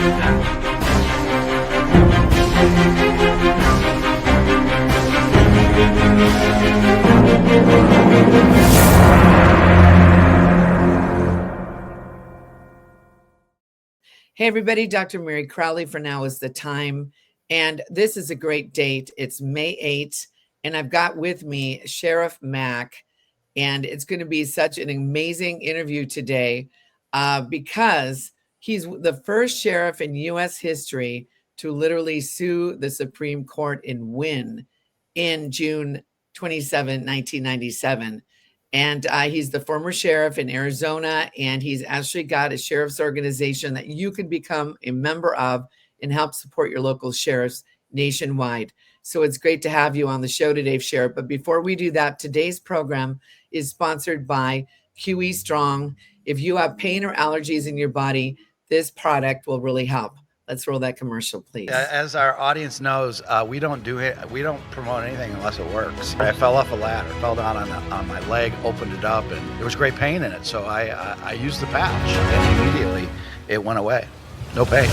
Hey, everybody, Dr. Meri Crouley for Now is the Time. And this is a great date. It's May 8th. And I've got with me Sheriff Mack. And it's going to be such an amazing interview today because he's the first sheriff in U.S. history to literally sue the Supreme Court and win in June 27, 1997. And he's the former sheriff in Arizona, and he's actually got a sheriff's organization that you can become a member of and help support your local sheriffs nationwide. So it's great to have you on the show today, Sheriff. But before we do that, today's program is sponsored by QE Strong. If you have pain or allergies in your body, this product will really help. Let's roll that commercial, please. As our audience knows, we don't promote anything unless it works. I fell off a ladder, fell down on my leg, opened it up, and there was great pain in it. So I used the patch, and immediately it went away. No pain.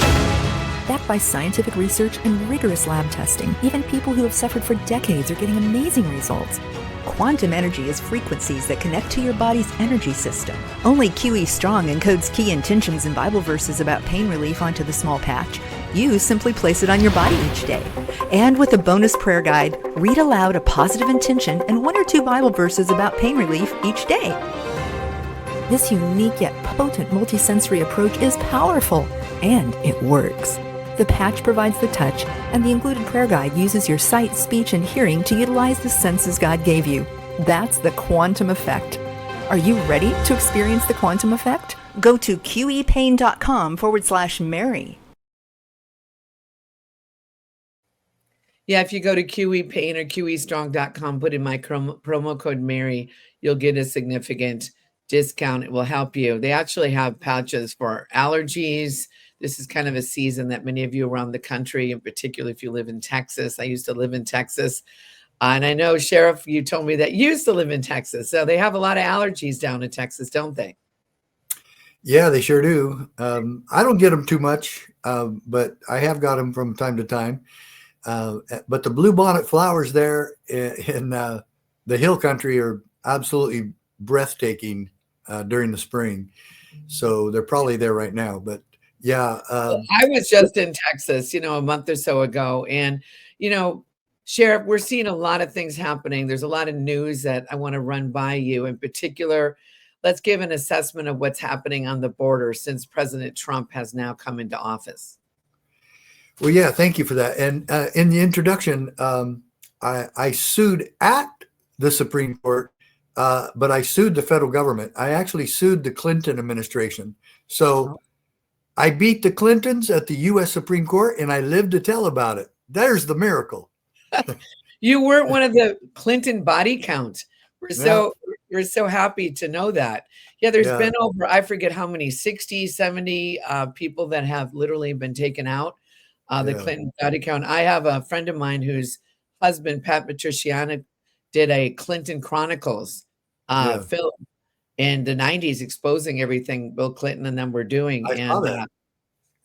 Backed by scientific research and rigorous lab testing, even people who have suffered for decades are getting amazing results. Quantum energy is frequencies that connect to your body's energy system. Only QE Strong encodes key intentions and Bible verses about pain relief onto the small patch. You simply place it on your body each day. And with a bonus prayer guide, read aloud a positive intention and 1 or 2 Bible verses about pain relief each day. This unique yet potent multisensory approach is powerful, and it works. The patch provides the touch, and the included prayer guide uses your sight, speech, and hearing to utilize the senses God gave you. That's the quantum effect. Are you ready to experience the quantum effect? Go to QEpain.com/Meri. Yeah, if you go to QE Pain or QEstrong.com, put in my promo code Meri, you'll get a significant discount. It will help you. They actually have patches for allergies. This is kind of a season that many of you around the country, in particular if you live in Texas. I used to live in Texas. And I know, Sheriff, you told me that you used to live in Texas. So they have a lot of allergies down in Texas, don't they? Yeah, they sure do. I don't get them too much, but I have got them from time to time. But the bluebonnet flowers there in the hill country are absolutely breathtaking during the spring. So they're probably there right now. But yeah. I was just in Texas, a month or so ago. And, Sheriff, we're seeing a lot of things happening. There's a lot of news that I want to run by you. In particular, let's give an assessment of what's happening on the border since President Trump has now come into office. Well, yeah, thank you for that. And in the introduction, I sued at the Supreme Court, but I sued the federal government. I actually sued the Clinton administration. So I beat the Clintons at the U.S. Supreme Court, and I lived to tell about it. There's the miracle. You weren't one of the Clinton body count. We're so happy to know that. Yeah, there's been over, I forget how many, 60, 70 people that have literally been taken out. The Clinton body count. I have a friend of mine whose husband, Pat Patriciana, did a Clinton Chronicles film in the 90s exposing everything Bill Clinton and them were doing. I saw that.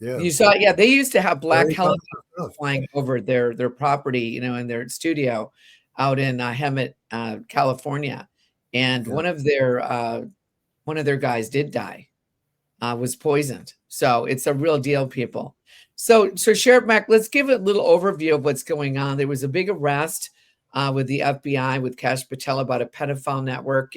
You saw, they used to have black helicopters flying over their property, in their studio out in Hemet, California. And one of their guys did die, was poisoned. So it's a real deal, people. So Sheriff Mack, let's give a little overview of what's going on. There was a big arrest with the FBI, with Cash Patel, about a pedophile network.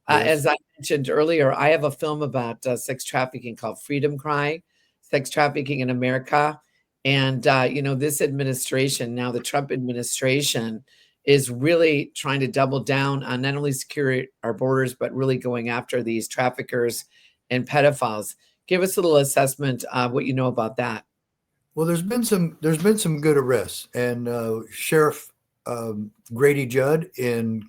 As I mentioned earlier, I have a film about sex trafficking called Freedom Cry, Sex Trafficking in America. And, this administration, now the Trump administration, is really trying to double down on not only secure our borders, but really going after these traffickers and pedophiles. Give us a little assessment of what you know about that. Well, there's been some good arrests, and Sheriff Grady Judd in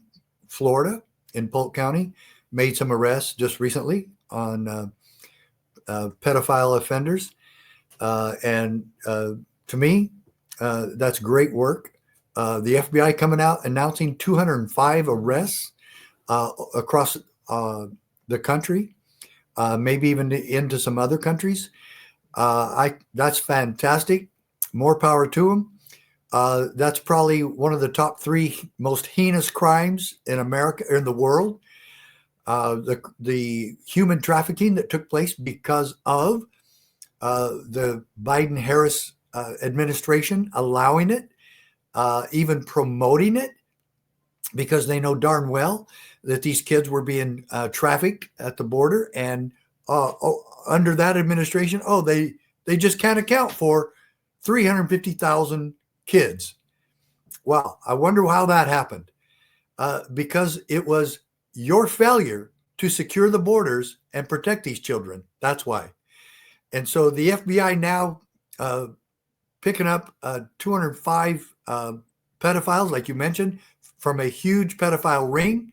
Florida, in Polk County, made some arrests just recently on pedophile offenders, and to me, that's great work. The FBI coming out announcing 205 arrests across the country, maybe even into some other countries. That's fantastic. More power to them. That's probably one of the top 3 most heinous crimes in America, in the world. The human trafficking that took place because of the Biden-Harris administration allowing it, even promoting it, because they know darn well that these kids were being trafficked at the border, and under that administration, they just can't account for 350,000 kids. Wow, I wonder how that happened. Because it was your failure to secure the borders and protect these children. That's why. And so the FBI now picking up 205 pedophiles, like you mentioned, from a huge pedophile ring.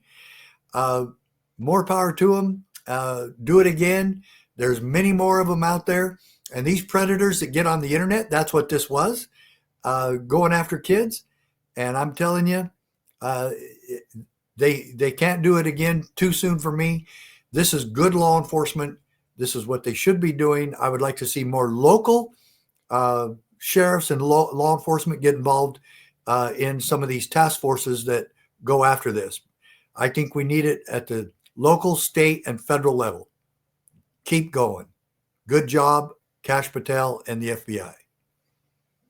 More power to them. Do it again. There's many more of them out there. And these predators that get on the internet, that's what this was, going after kids. And I'm telling you, they can't do it again too soon for me. This is good law enforcement. This is what they should be doing. I would like to see more local sheriffs and law enforcement get involved in some of these task forces that go after this. I think we need it at the local, state, and federal level. Keep going. Good job, Kash Patel and the FBI.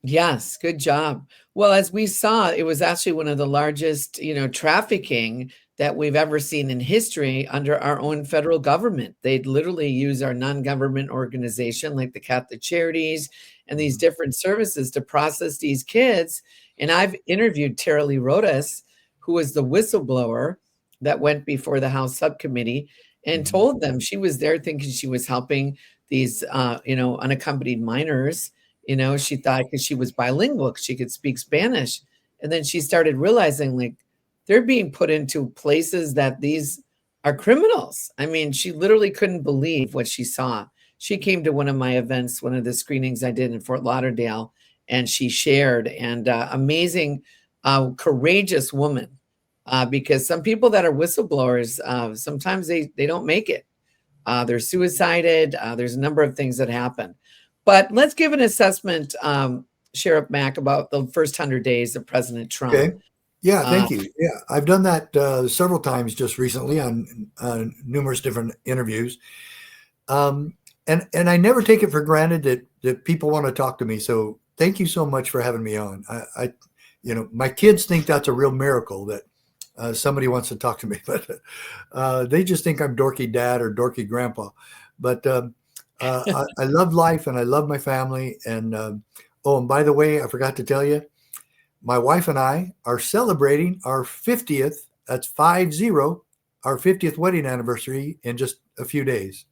Yes, good job. Well, as we saw, it was actually one of the largest, trafficking that we've ever seen in history under our own federal government. They'd literally use our non-government organization like the Catholic Charities and these different services to process these kids. And I've interviewed Tara Lee Rodas, who was the whistleblower that went before the House subcommittee and told them she was there thinking she was helping these, unaccompanied minors. She thought because she was bilingual, she could speak Spanish. And then she started realizing like they're being put into places that these are criminals. I mean, she literally couldn't believe what she saw. She came to one of my events, one of the screenings I did in Fort Lauderdale, and she shared, and amazing, courageous woman, because some people that are whistleblowers, sometimes they don't make it. They're suicided. There's a number of things that happen. But let's give an assessment, Sheriff Mack, about the first 100 days of President Trump. Okay. Yeah, thank you. Yeah, I've done that several times just recently on numerous different interviews. And I never take it for granted that people want to talk to me. So thank you so much for having me on. I my kids think that's a real miracle that somebody wants to talk to me, but they just think I'm dorky dad or dorky grandpa. But I love life and I love my family. And and by the way, I forgot to tell you, my wife and I are celebrating our 50th, that's 50, our 50th wedding anniversary in just a few days.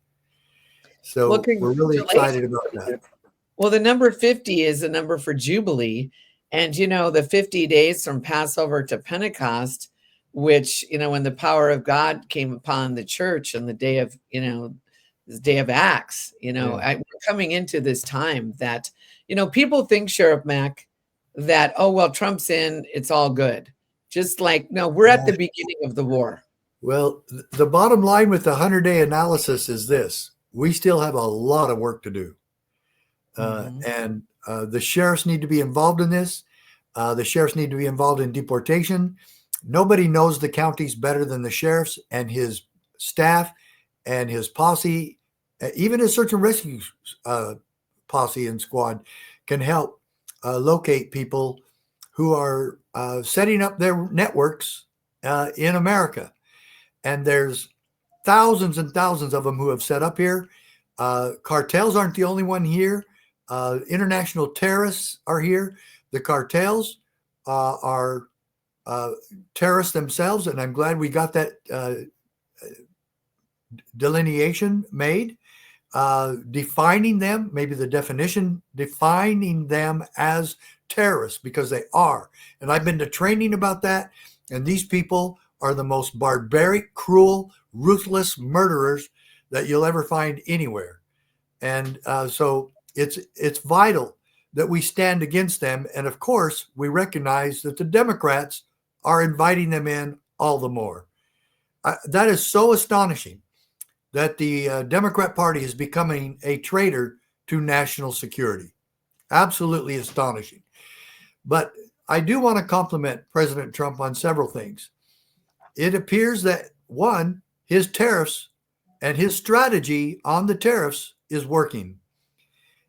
So we're really excited about that. Well, the number 50 is a number for Jubilee. And, the 50 days from Passover to Pentecost, which, when the power of God came upon the church and the day of, this day of Acts, we're coming into this time that, people think, Sheriff Mack, that, Trump's in, it's all good. Just like, no, we're at the beginning of the war. Well, the bottom line with the 100-day analysis is this. We still have a lot of work to do. And the sheriffs need to be involved in this. The sheriffs need to be involved in deportation. Nobody knows the counties better than the sheriffs and his staff and his posse. Even his search and rescue posse and squad can help locate people who are setting up their networks in America. And there's thousands and thousands of them who have set up here. Cartels aren't the only one here. International terrorists are here. The cartels are terrorists themselves, and I'm glad we got that delineation made, defining them, maybe the definition, defining them as terrorists, because they are. And I've been to training about that, and these people are the most barbaric, cruel, ruthless murderers that you'll ever find anywhere. And so it's vital that we stand against them. And of course, we recognize that the Democrats are inviting them in all the more. That is so astonishing that the Democrat Party is becoming a traitor to national security. Absolutely astonishing. But I do want to compliment President Trump on several things. It appears that, one, his tariffs and his strategy on the tariffs is working.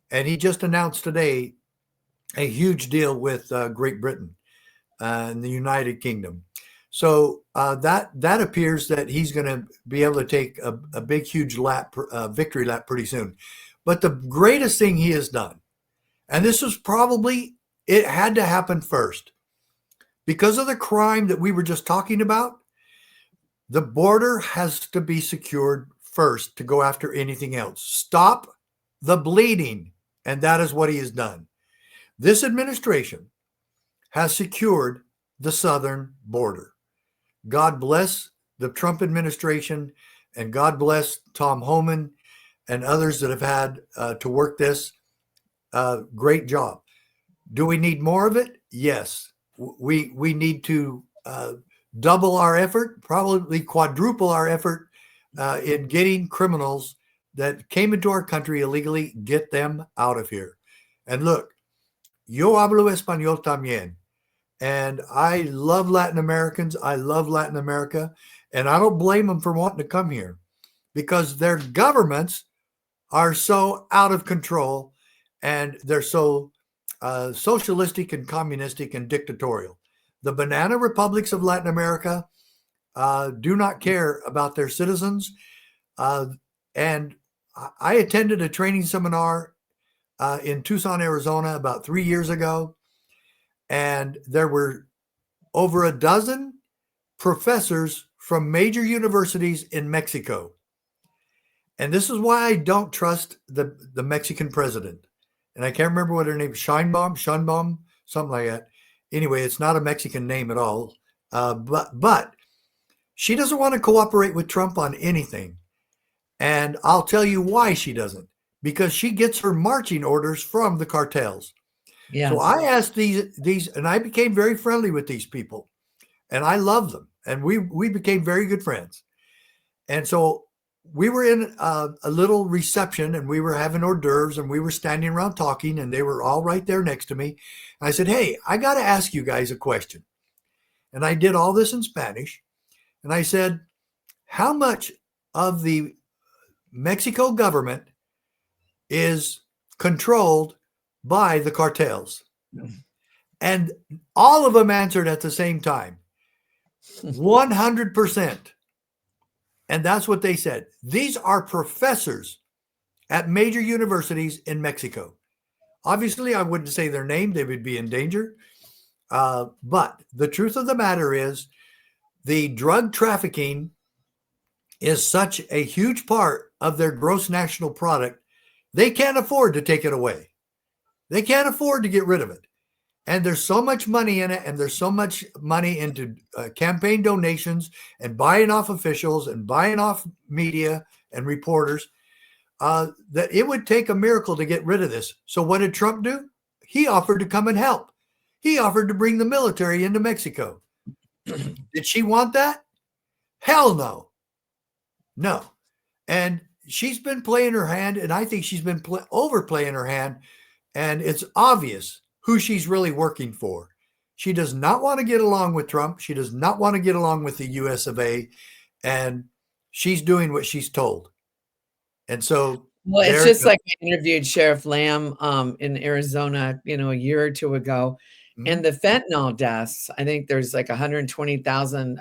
And he just announced today a huge deal with Great Britain and the United Kingdom. So that appears that he's going to be able to take a big, huge victory lap pretty soon. But the greatest thing he has done, and this was probably, it had to happen first, because of the crime that we were just talking about, the border has to be secured first to go after anything else. Stop the bleeding. And that is what he has done. This administration has secured the southern border. God bless the Trump administration, and God bless Tom Homan and others that have had to work this. Great job. Do we need more of it? Yes. We need to double our effort, probably quadruple our effort in getting criminals that came into our country illegally, get them out of here. And look, yo hablo español también. And I love Latin Americans. I love Latin America. And I don't blame them for wanting to come here, because their governments are so out of control, and they're so socialistic and communistic and dictatorial. The banana republics of Latin America do not care about their citizens. And I attended a training seminar in Tucson, Arizona about 3 years ago. And there were over a dozen professors from major universities in Mexico. And this is why I don't trust the Mexican president. And I can't remember what her name is, Sheinbaum, something like that. Anyway, it's not a Mexican name at all. But she doesn't want to cooperate with Trump on anything. And I'll tell you why she doesn't. Because she gets her marching orders from the cartels. Yeah. So I asked these, and I became very friendly with these people, and I love them, and we became very good friends. And so we were in a little reception, and we were having hors d'oeuvres, and we were standing around talking, and they were all right there next to me. And I said, "Hey, I got to ask you guys a question." And I did all this in Spanish, and I said, "How much of the Mexico government is controlled by the cartels?" And all of them answered at the same time, 100%. And that's what they said. These are professors at major universities in Mexico. Obviously, I wouldn't say their name. They would be in danger. But the truth of the matter is, the drug trafficking is such a huge part of their gross national product, they can't afford to take it away. They can't afford to get rid of it. And there's so much money in it, and there's so much money into campaign donations and buying off officials and buying off media and reporters that it would take a miracle to get rid of this. So what did Trump do? He offered to come and help. He offered to bring the military into Mexico. Did she want that? Hell no. No. And she's been playing her hand, and I think she's been overplaying her hand. And it's obvious who she's really working for. She does not want to get along with Trump. She does not want to get along with the US of A. And she's doing what she's told. And so. Well, it's just like I interviewed Sheriff Lamb in Arizona, a year or two ago. Mm-hmm. And the fentanyl deaths, I think there's like 120,000.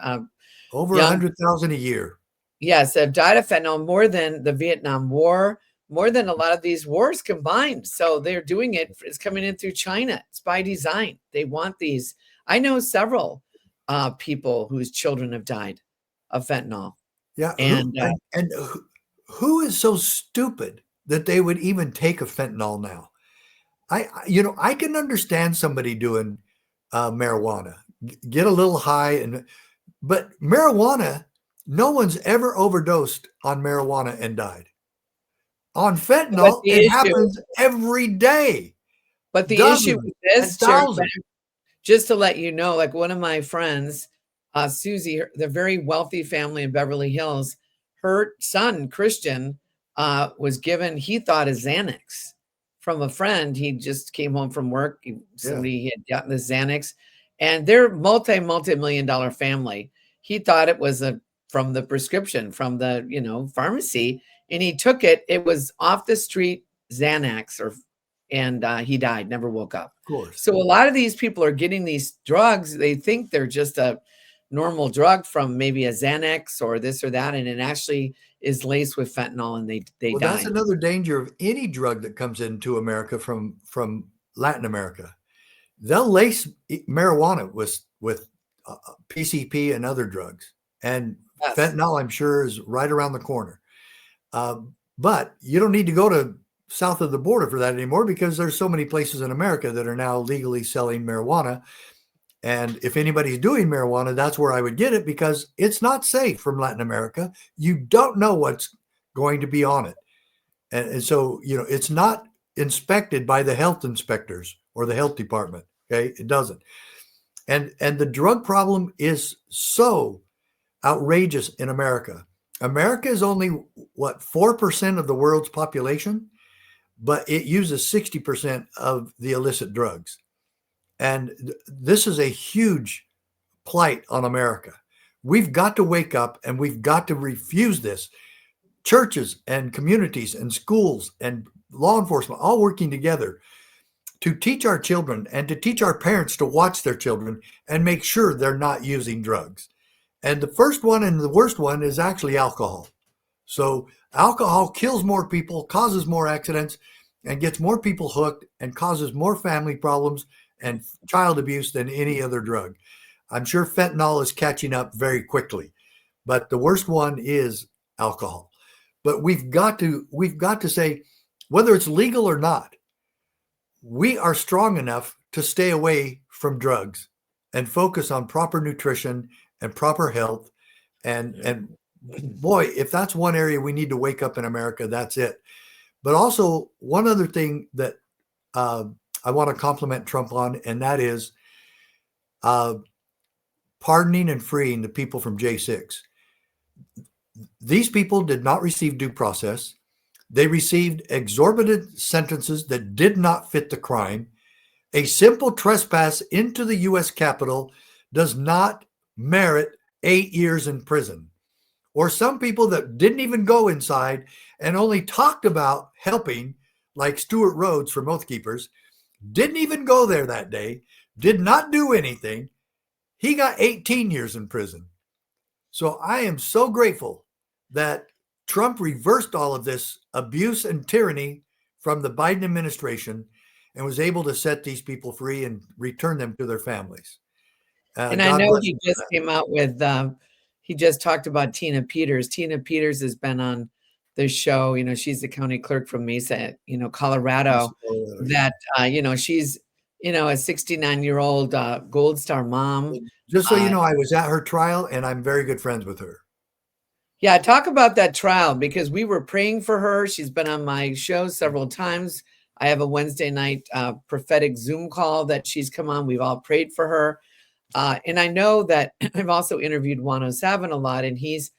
Over 100,000 a year. Yes, have died of fentanyl, more than the Vietnam War, more than a lot of these wars combined. So they're doing it. It's coming in through China. It's by design. They want these. I know several people whose children have died of fentanyl. Yeah. And who is so stupid that they would even take a fentanyl now? I can understand somebody doing marijuana, get a little high, but marijuana, no one's ever overdosed on marijuana and died. On fentanyl, it happens every day. But the issue with this, just to let you know, like one of my friends, Susie, the very wealthy family in Beverly Hills, her son, Christian, was given, he thought, a Xanax. from a friend. He just came home from work. Somebody had gotten the Xanax, and they're multi-million dollar family. He thought it was from the prescription from the pharmacy, and he took it. It was off the street Xanax, and he died, never woke up. Of course. So a lot of these people are getting these drugs. They think they're just a normal drug from maybe a Xanax or this or that, and it actually is laced with fentanyl, and they die. That's another danger of any drug that comes into America from Latin America. They'll lace marijuana with PCP and other drugs, and Yes. fentanyl, I'm sure, is right around the corner. But you don't need to go to south of the border for that anymore, because there's so many places in America that are now legally selling marijuana. And if anybody's doing marijuana, that's where I would get it, because it's not safe from Latin America. You don't know what's going to be on it. And so, it's not inspected by the health inspectors or the health department. Okay. It doesn't. And the drug problem is so outrageous in America. America is only 4% of the world's population, but it uses 60% of the illicit drugs. And this is a huge plight on America. We've got to wake up, and we've got to refuse this. Churches and communities and schools and law enforcement all working together to teach our children and to teach our parents to watch their children and make sure they're not using drugs. And the first one and the worst one is actually alcohol. So alcohol kills more people, causes more accidents, and gets more people hooked, and causes more family problems and child abuse than any other drug. I'm sure fentanyl is catching up very quickly, but the worst one is alcohol. But we've got to say, whether it's legal or not, we are strong enough to stay away from drugs and focus on proper nutrition and proper health. And boy, if that's one area we need to wake up in America, that's it. But also, one other thing that I want to compliment Trump on, and that is pardoning and freeing the people from J6. These people did not receive due process. They received exorbitant sentences that did not fit the crime. A simple trespass into the U.S. Capitol does not merit 8 years in prison. Or some people that didn't even go inside and only talked about helping, like Stuart Rhodes from Oath Keepers, didn't even go there that day, did not do anything. He got 18 years in prison. So I am so grateful that Trump reversed all of this abuse and tyranny from the Biden administration and was able to set these people free and return them to their families. And I know he just came out with, he just talked about Tina Peters. Tina Peters has been on the show. She's the county clerk from Mesa, Colorado, that, she's, a 69-year-old Gold Star mom. Just so you know, I was at her trial, and I'm very good friends with her. Yeah, talk about that trial, because we were praying for her. She's been on my show several times. I have a Wednesday night prophetic Zoom call that she's come on. We've all prayed for her. And I know that I've also interviewed 107 a lot, and he's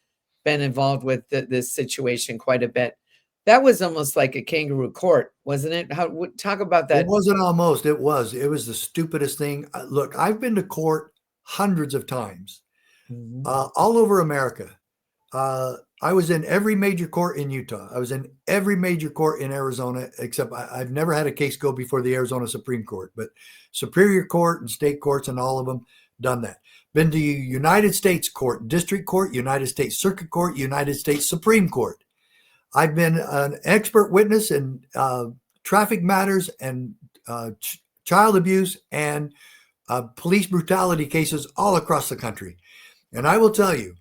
been involved with this situation quite a bit. That was almost like a kangaroo court, wasn't it? Talk about that. It wasn't almost. It was the stupidest thing. Look, I've been to court hundreds of times, all over America. I was in every major court in Utah. I was in every major court in Arizona, except I've never had a case go before the Arizona Supreme Court, but Superior Court and state courts and all of them done that. Been to United States Court, District Court, United States Circuit Court, United States Supreme Court. I've been an expert witness in traffic matters and child abuse and police brutality cases all across the country. And I will tell you,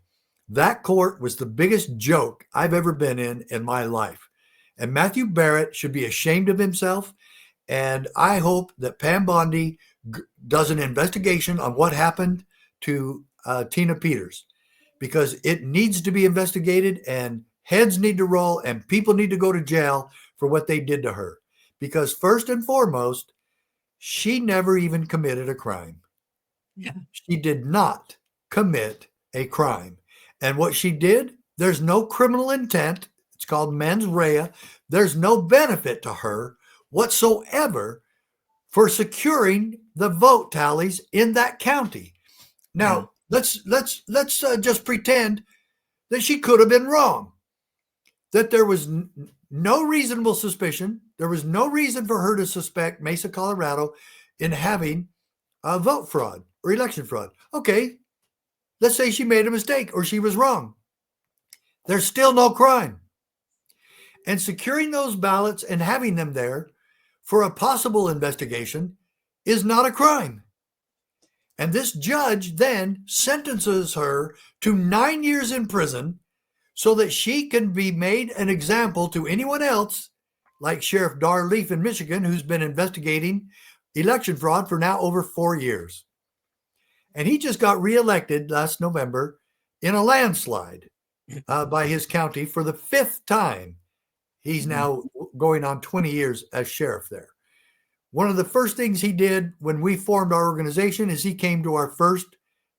that court was the biggest joke I've ever been in my life. And Matthew Barrett should be ashamed of himself. And I hope that Pam Bondi does an investigation on what happened to Tina Peters, because it needs to be investigated, and heads need to roll, and people need to go to jail for what they did to her. Because first and foremost, she never even committed a crime. Yeah. She did not commit a crime. And what she did, there's no criminal intent. It's called mens rea. There's no benefit to her whatsoever for securing the vote tallies in that county. Now, let's just pretend that she could have been wrong, that there was no reasonable suspicion. There was no reason for her to suspect Mesa, Colorado in having a vote fraud or election fraud. Okay, let's say she made a mistake or she was wrong. There's still no crime. And securing those ballots and having them there for a possible investigation is not a crime. And this judge then sentences her to 9 years in prison so that she can be made an example to anyone else, like Sheriff Dar Leaf in Michigan, who's been investigating election fraud for now over 4 years. And he just got reelected last November in a landslide by his county for the 5th time. He's now going on 20 years as sheriff there. One of the first things he did when we formed our organization is he came to our first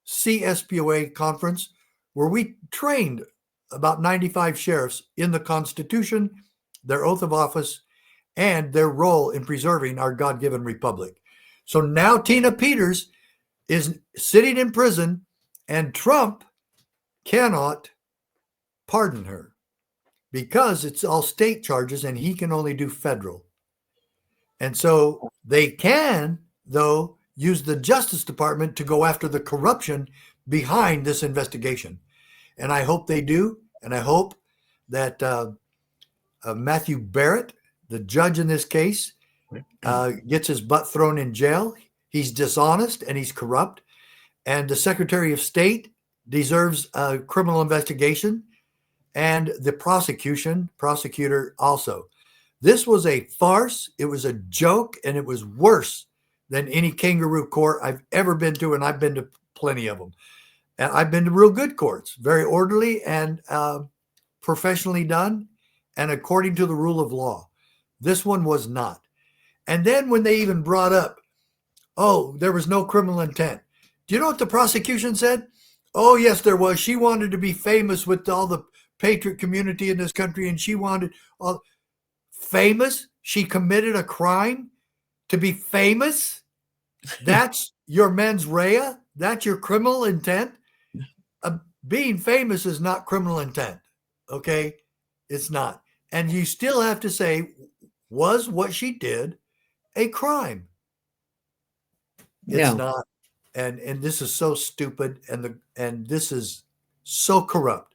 CSPOA conference where we trained about 95 sheriffs in the Constitution, their oath of office, and their role in preserving our God-given republic. So now Tina Peters is sitting in prison and Trump cannot pardon her because it's all state charges and he can only do federal. And so they can, though, use the Justice Department to go after the corruption behind this investigation. And I hope they do. And I hope that Matthew Barrett, the judge in this case, gets his butt thrown in jail. He's dishonest and he's corrupt. And the Secretary of State deserves a criminal investigation, and the prosecutor also. This was a farce. It was a joke, and it was worse than any kangaroo court I've ever been to, and I've been to plenty of them. And I've been to real good courts, very orderly and professionally done, and according to the rule of law. This one was not. And then when they even brought up, oh, there was no criminal intent. Do you know what the prosecution said? Oh, yes, there was. She wanted to be famous with all the patriot community in this country, and she wanted all famous. She committed a crime to be famous. That's your mens rea. That's your criminal intent. Being famous is not criminal intent. Okay, it's not. And you still have to say, was what she did a crime? It's not. And this is so stupid, and this is so corrupt.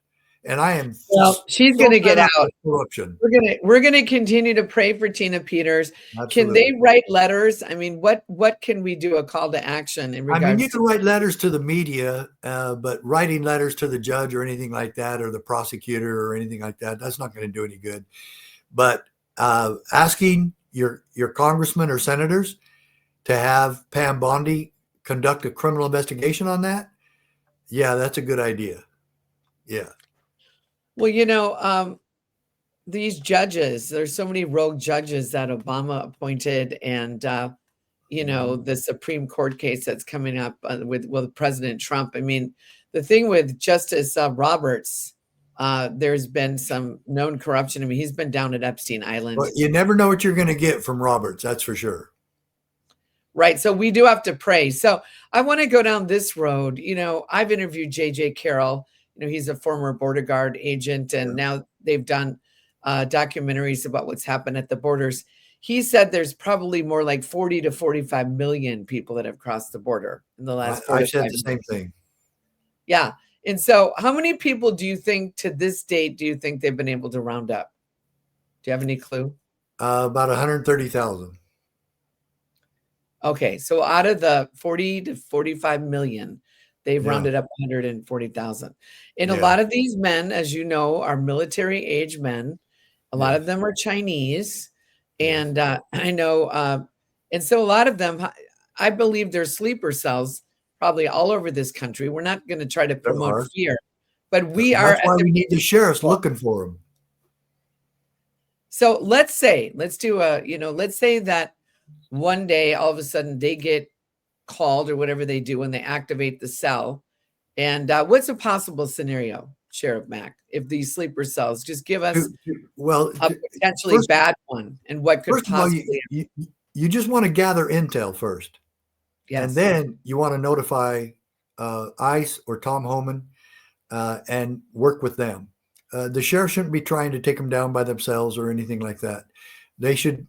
And I am. Well, she's going to get out. Corruption. We're going to continue to pray for Tina Peters. Absolutely. Can they write letters? I mean, what can we do? A call to action in regards? I mean, you can write letters to the media, but writing letters to the judge or anything like that, or the prosecutor or anything like that, that's not going to do any good. But asking your congressmen or senators to have Pam Bondi conduct a criminal investigation on that, yeah, that's a good idea. Yeah. Well, these judges, there's so many rogue judges that Obama appointed, and, the Supreme Court case that's coming up with President Trump. I mean, the thing with Justice Roberts, there's been some known corruption. I mean, he's been down at Epstein Island. Well, you never know what you're going to get from Roberts. That's for sure. Right. So we do have to pray. So I want to go down this road. I've interviewed J.J. Carroll. He's a former border guard agent, and now they've done documentaries about what's happened at the borders. He said there's probably more like 40 to 45 million people that have crossed the border in the last 4 I to said 5 the same thing. Yeah. And so how many people do you think to this date, they've been able to round up? Do you have any clue? About 130,000. Okay. So out of the 40 to 45 million, they've rounded up 140,000. And a lot of these men, as you know, are military age men. A lot of them are Chinese. And I know, and so a lot of them, I believe there's sleeper cells probably all over this country. We're not going to try to promote fear, but we are. That's why we need the sheriffs looking for them. So let's say that one day, all of a sudden they get called or whatever they do when they activate the cell. And what's a possible scenario, Sheriff Mack, if these sleeper cells? Just give us Well, a potentially bad one and what could first of all, possibly. you just want to gather intel first, and Yes. then you want to notify ICE or Tom Homan and work with them. The sheriff shouldn't be trying to take them down by themselves or anything like that. They should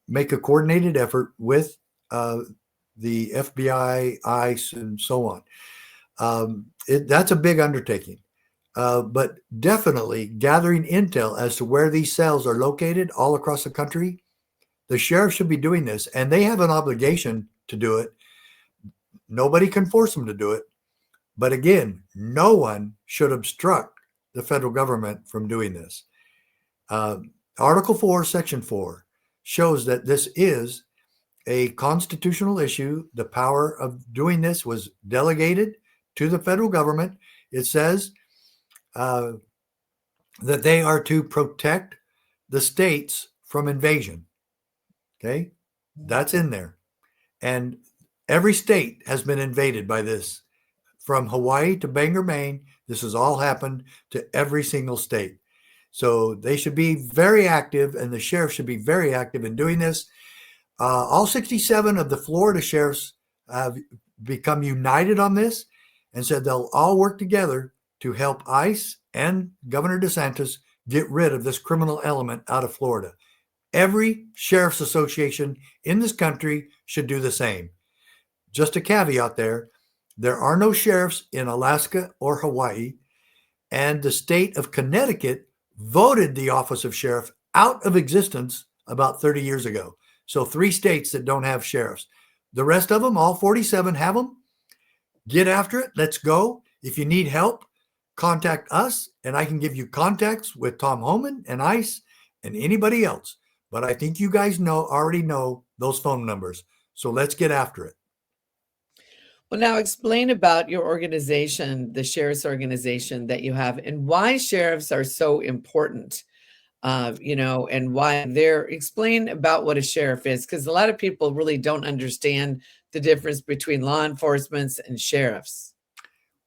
make a coordinated effort with the FBI, ICE, and so on. That's a big undertaking. But definitely gathering intel as to where these cells are located all across the country, the sheriff should be doing this, and they have an obligation to do it. Nobody can force them to do it. But again, no one should obstruct the federal government from doing this. Article 4, Section 4 shows that this is a constitutional issue. The power of doing this was delegated to the federal government. It says that they are to protect the states from invasion. Okay, that's in there. And every state has been invaded by this. From Hawaii to Bangor, Maine, this has all happened to every single state. So they should be very active, and the sheriff should be very active in doing this. All 67 of the Florida sheriffs have become united on this and said they'll all work together to help ICE and Governor DeSantis get rid of this criminal element out of Florida. Every sheriff's association in this country should do the same. Just a caveat there are no sheriffs in Alaska or Hawaii, and the state of Connecticut voted the office of sheriff out of existence about 30 years ago. So 3 states that don't have sheriffs. The rest of them, all 47, have them. Get after it. Let's go. If you need help, contact us, and I can give you contacts with Tom Homan and ICE and anybody else. But I think you guys already know those phone numbers. So let's get after it. Well, now explain about your organization, the sheriff's organization that you have, and why sheriffs are so important, and why explain about what a sheriff is, because a lot of people really don't understand the difference between law enforcement and sheriffs.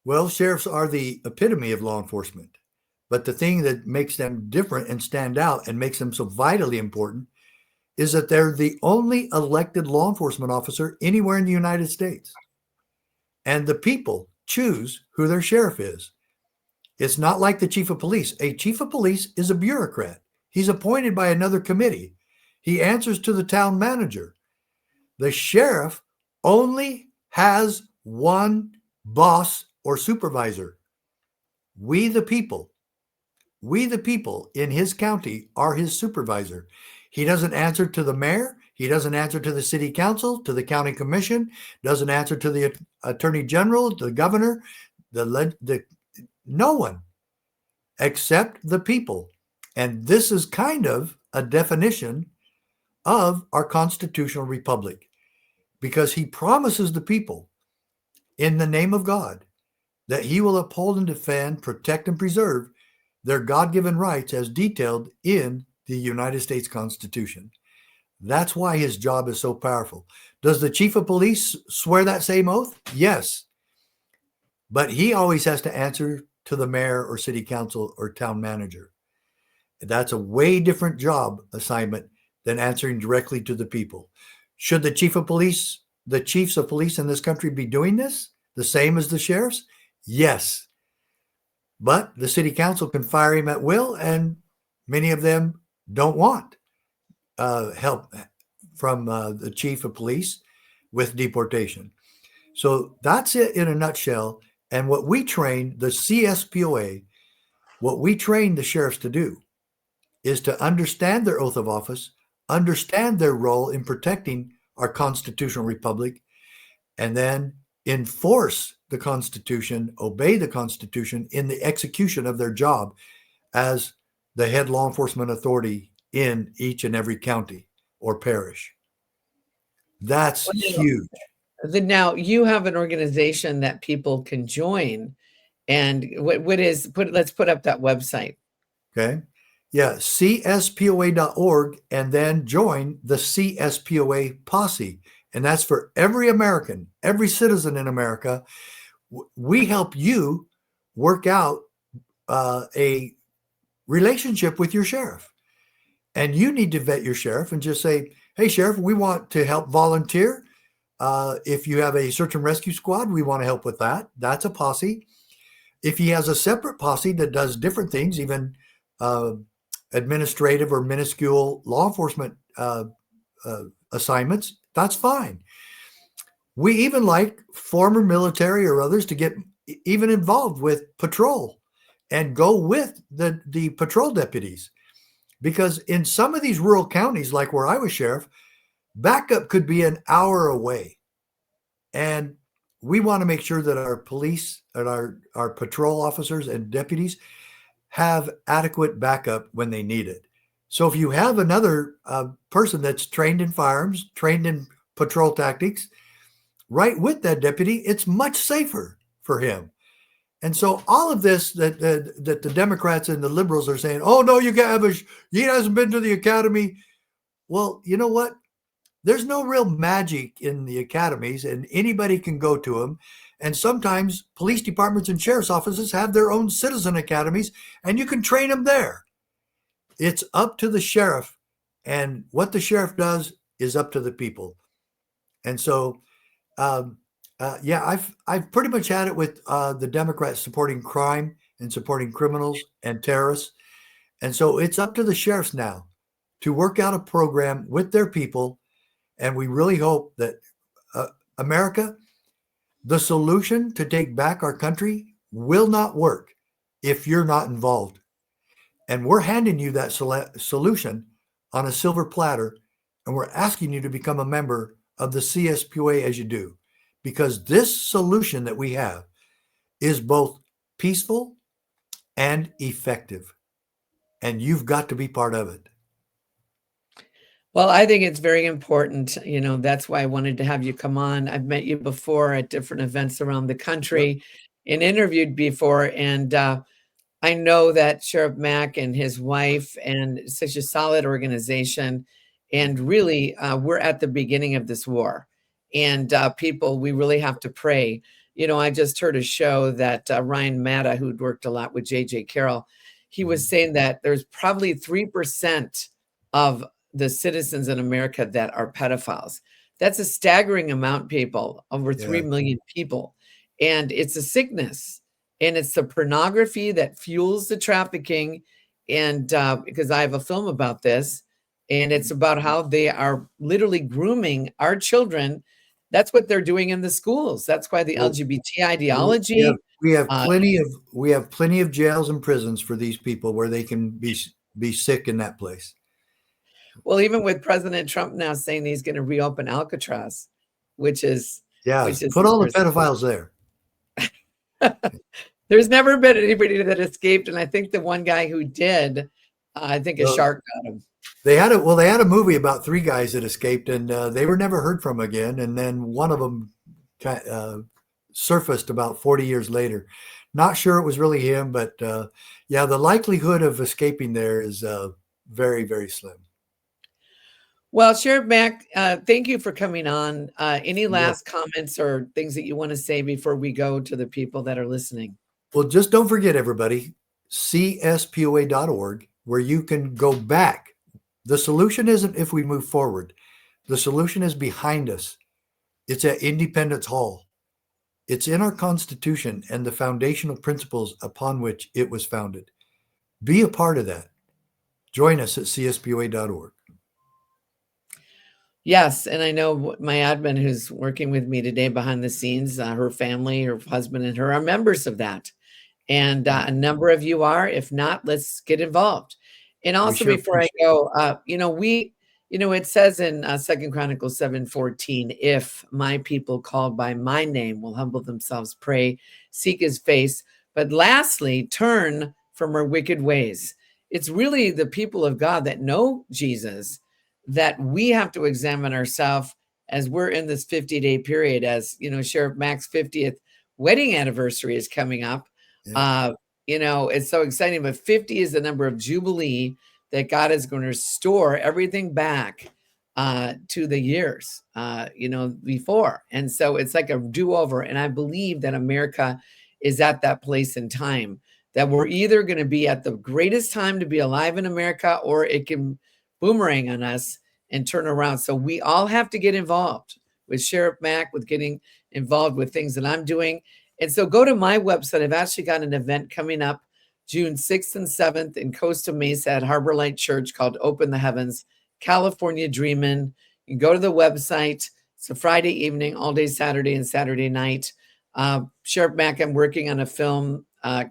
Well, sheriffs are the epitome of law enforcement. But the thing that makes them different and stand out and makes them so vitally important is that they're the only elected law enforcement officer anywhere in the United States. And the people choose who their sheriff is. It's not like the chief of police. A chief of police is a bureaucrat. He's appointed by another committee. He answers to the town manager. The sheriff only has one boss or supervisor. We the people in his county are his supervisor. He doesn't answer to the mayor. He doesn't answer to the city council, to the county commission, doesn't answer to the attorney general, the governor, no one except the people. And this is kind of a definition of our constitutional republic, because he promises the people in the name of God that he will uphold and defend, protect, and preserve their God-given rights as detailed in the United States Constitution. That's why his job is so powerful. Does the chief of police swear that same oath? Yes. But he always has to answer to the mayor or city council or town manager. That's a way different job assignment than answering directly to the people. Should the chiefs of police in this country be doing this the same as the sheriffs? Yes. But the city council can fire him at will, and many of them don't want help from the chief of police with deportation. So that's it in a nutshell. And what we train the CSPOA, what we train the sheriffs to do is to understand their oath of office, understand their role in protecting our constitutional republic, and then enforce the Constitution, obey the Constitution in the execution of their job as the head law enforcement authority in each and every county or parish. That's huge. Now you have an organization that people can join, and let's put up that website. Okay. Yeah, CSPOA.org, and then join the CSPOA posse. And that's for every American, every citizen in America. We help you work out a relationship with your sheriff. And you need to vet your sheriff and just say, hey, sheriff, we want to help volunteer. If you have a search and rescue squad, we want to help with that. That's a posse. If he has a separate posse that does different things, even administrative or minuscule law enforcement assignments, that's fine. We even like former military or others to get even involved with patrol and go with the patrol deputies. Because in some of these rural counties, like where I was sheriff, backup could be an hour away. And we want to make sure that our police and our patrol officers and deputies have adequate backup when they need it. So if you have another person that's trained in firearms, trained in patrol tactics, right with that deputy, it's much safer for him. And so all of this that the Democrats and the liberals are saying, oh, no, you can't have he hasn't been to the academy. Well, you know what? There's no real magic in the academies, and anybody can go to them. And sometimes police departments and sheriff's offices have their own citizen academies, and you can train them there. It's up to the sheriff, and what the sheriff does is up to the people. And so, I've pretty much had it with the Democrats supporting crime and supporting criminals and terrorists. And so it's up to the sheriffs now to work out a program with their people. And we really hope that America, the solution to take back our country will not work if you're not involved. And we're handing you that solution on a silver platter, and we're asking you to become a member of the CSPOA as you do, because this solution that we have is both peaceful and effective, and you've got to be part of it. Well, I think it's very important. That's why I wanted to have you come on. I've met you before at different events around the country and interviewed before. And I know that Sheriff Mack and his wife and such a solid organization. And really, we're at the beginning of this war. And people, we really have to pray. I just heard a show that Ryan Matta, who'd worked a lot with J.J. Carroll, he was saying that there's probably 3% of the citizens in America that are pedophiles. That's a staggering amount, people, over 3 million people. And it's a sickness. And it's the pornography that fuels the trafficking. And because I have a film about this, and it's about how they are literally grooming our children. That's what they're doing in the schools. That's why the LGBT ideology. We have plenty of jails and prisons for these people where they can be sick in that place. Well, even with President Trump now saying he's going to reopen Alcatraz, which is put all the pedophiles there. There's never been anybody that escaped, and I think the one guy who did, I think a shark got him. They had a movie about 3 guys that escaped, and they were never heard from again. And then one of them surfaced about 40 years later. Not sure it was really him, but the likelihood of escaping there is very, very slim. Well, Sheriff Mack, thank you for coming on. Any last comments or things that you want to say before we go to the people that are listening? Well, just don't forget, everybody, CSPOA.org, where you can go back. The solution isn't if we move forward. The solution is behind us. It's at Independence Hall. It's in our Constitution and the foundational principles upon which it was founded. Be a part of that. Join us at CSPOA.org. Yes, and I know my admin who's working with me today behind the scenes, her family, her husband, and her are members of that. And a number of you are. If not, let's get involved. And also, before I go, it says in 2 Chronicles 7:14, if my people called by my name will humble themselves, pray, seek his face, but lastly, turn from our wicked ways. It's really the people of God that know Jesus that we have to examine ourselves as we're in this 50-day period. As Sheriff Mack's 50th wedding anniversary is coming up. It's so exciting, but 50 is the number of Jubilee that God is going to restore everything back to the years, before. And so it's like a do-over. And I believe that America is at that place in time that we're either going to be at the greatest time to be alive in America, or it can boomerang on us and turn around. So we all have to get involved with Sheriff Mack, with getting involved with things that I'm doing. And so go to my website. I've actually got an event coming up June 6th and 7th in Costa Mesa at Harbor Light Church called Open the Heavens, California Dreamin'. You can go to the website. It's a Friday evening, all day Saturday and Saturday night. Sheriff Mack, I'm working on a film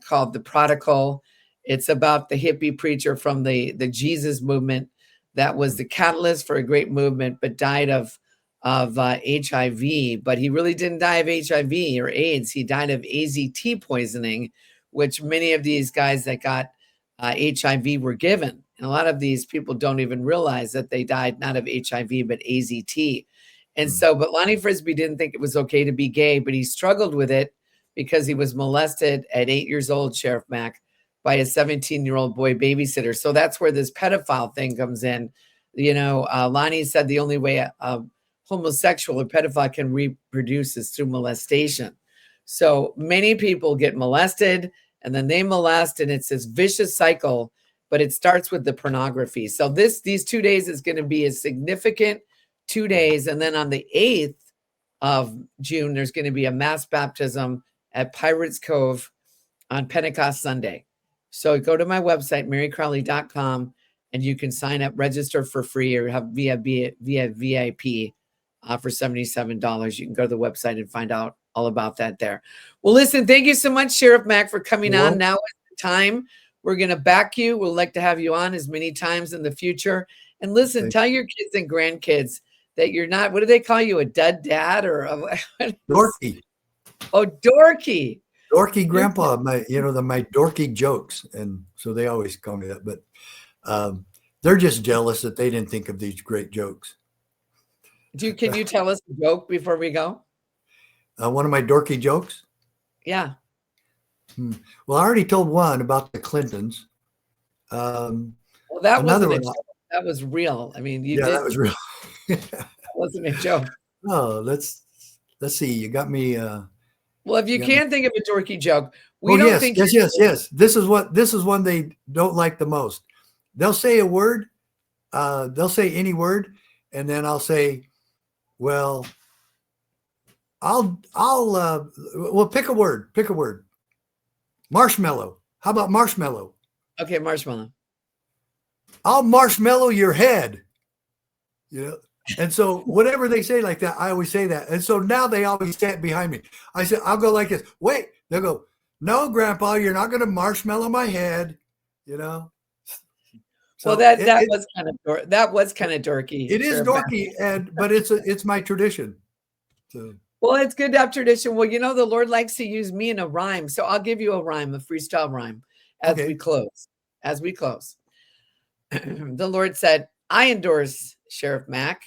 called The Prodigal. It's about the hippie preacher from the Jesus movement that was the catalyst for a great movement, but died of HIV. But he really didn't die of HIV or AIDS. He died of AZT poisoning, which many of these guys that got HIV were given. And a lot of these people don't even realize that they died not of HIV, but AZT. And so, but Lonnie Frisbee didn't think it was okay to be gay, but he struggled with it because he was molested at 8 years old, Sheriff Mack, by a 17-year-old boy babysitter. So that's where this pedophile thing comes in. You know, Lonnie said the only way a homosexual or pedophile can reproduce is through molestation. So many people get molested and then they molest, and it's this vicious cycle, but it starts with the pornography. So these 2 days is going to be a significant 2 days. And then on the 8th of June, there's going to be a mass baptism at Pirates Cove on Pentecost Sunday. So go to my website, mericrowley.com, and you can sign up, register for free, or have via VIP for $77. You can go to the website and find out all about that there. Well, listen, thank you so much, Sheriff Mack, for coming on. Now is the time. We're going to back you. We'd like to have you on as many times in the future. And listen, tell your kids and grandkids that you're not, what do they call you, a dud dad or a dorky? Oh, dorky. Dorky grandpa, my dorky jokes. And so they always call me that, but they're just jealous that they didn't think of these great jokes. Can you tell us a joke before we go? One of my dorky jokes? Yeah. Well, I already told one about the Clintons. Well, that wasn't a one. joke. That was real. I mean, that was real. That wasn't a joke. Oh, let's see. You got me. Well, if you can't think of a dorky joke, yes. This is one they don't like the most. They'll say a word. They'll say any word, and then I'll say, well, I'll pick a word. Pick a word. Marshmallow. How about marshmallow? Okay, marshmallow. I'll marshmallow your head. You know? And so whatever they say like that, I always say that. And so now they always stand behind me. I said, I'll go like this. Wait. They'll go, no, Grandpa, you're not going to marshmallow my head. You know? So well, that was kind of dorky. It is dorky, but it's my tradition. So. Well, it's good to have tradition. Well, you know, the Lord likes to use me in a rhyme. So I'll give you a rhyme, a freestyle rhyme as we close. As we close. The Lord said, I endorse Sheriff Mack.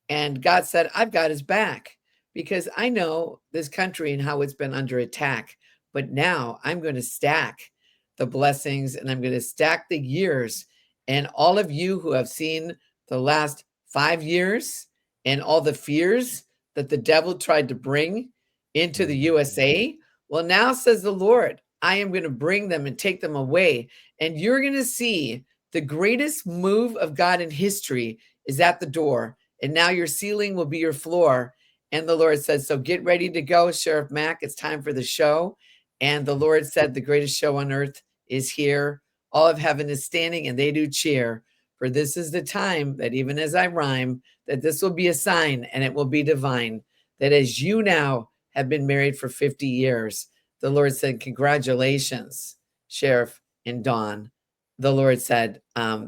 And God said, I've got his back because I know this country and how it's been under attack. But now I'm going to stack the blessings and I'm going to stack the years. And all of you who have seen the last 5 years and all the fears that the devil tried to bring into the USA, well, now says the Lord, I am going to bring them and take them away. And you're going to see the greatest move of God in history is at the door. And now your ceiling will be your floor. And the Lord said, so get ready to go, Sheriff Mack. It's time for the show. And the Lord said, the greatest show on earth is here. All of heaven is standing and they do cheer. For this is the time that even as I rhyme, that this will be a sign and it will be divine. That as you now have been married for 50 years, the Lord said, congratulations, Sheriff and Dawn. The Lord said,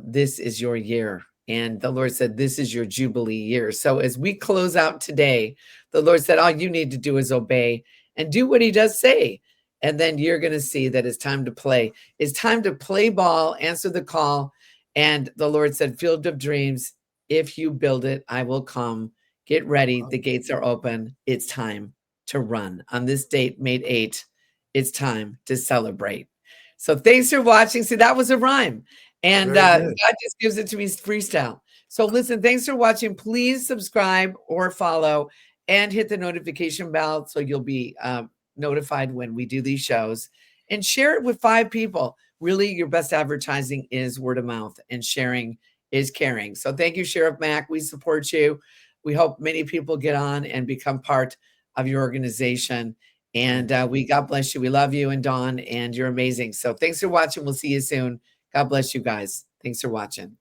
this is your year. And the Lord said, this is your Jubilee year. So as we close out today, the Lord said, all you need to do is obey and do what he does say. And then you're going to see that it's time to play. It's time to play ball, answer the call. And the Lord said, Field of Dreams, if you build it, I will come. Get ready. The gates are open. It's time to run. On this date, May 8th, it's time to celebrate. So thanks for watching. See, that was a rhyme. And God just gives it to me freestyle. So listen, thanks for watching. Please subscribe or follow and hit the notification bell so you'll be notified when we do these shows. and share it with 5 people. Really, your best advertising is word of mouth, and sharing is caring. So thank you, Sheriff Mack. We support you. We hope many people get on and become part of your organization. And God bless you. We love you and Dawn, and you're amazing. So thanks for watching. We'll see you soon. God bless you guys. Thanks for watching.